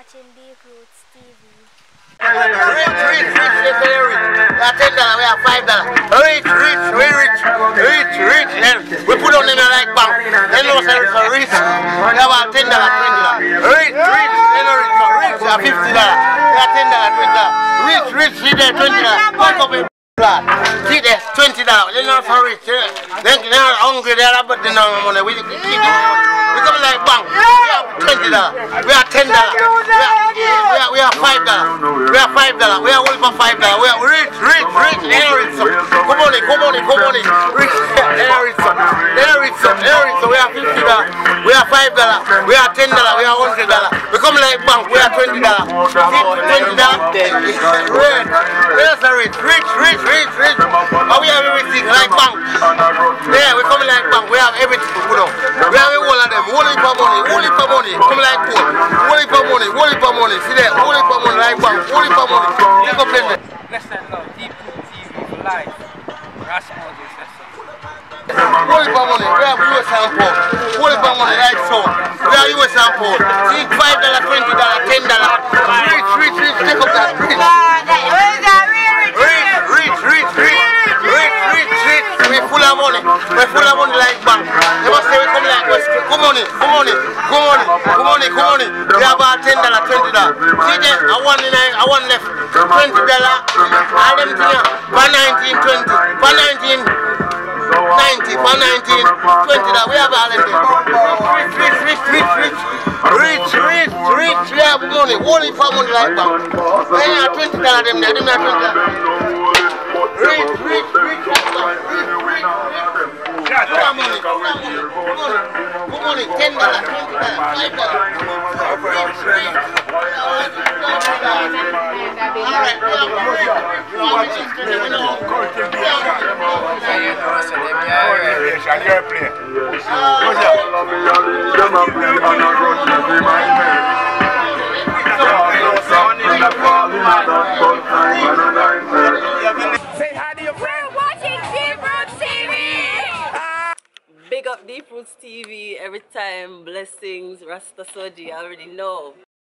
watching Deep Roots TV. Rich, very rich. We are $10, we are $5. Rich, rich. We put on them like bank. They know say it's rich. We have about $10, $20. Rich, they know it's rich. $50. We are $10, $20. Rich, see there $20. One cup of blood. See there $20. They know so rich. They are hungry there, but they know money. We keep the money. We come like bank. We have $20. We are $10. We are $5. We are $5. We are only for $5. We are rich. They are rich. Come on, rich. They are rich. We are $50. We are $5. We are $10. We are $100. We come like bank. We are $20. $20. Rich. And we have everything like bank. Yeah, we come like bank. We have everything. We have all of them. Only for money. Come like gold. Only for money. See there. Only for money like bank. Only for money. Take up in there. Bless and love. Deep Roots TV for life. Rastafari Soldier. Only for money. We have US and pound. Only for money like so. We have US and pound. See $5, $20, $10. Rich. Take up that. Rich. We full of money. We full of money like bank. They must say we come like West. Come on. We have about $10, $20. See there, I want left. $20. All them things for 19, 20. For 19, 90. For 19, $20. We have all of them. Rich. We have money. Only for money like bank. We have $20 them there. Them $20. Rich. Come on, $10, $20, $5. Say hi to your friend. We're watching Deep Roots TV. Big up Deep Roots TV every time. Blessings, Rasta Soldier, you already know.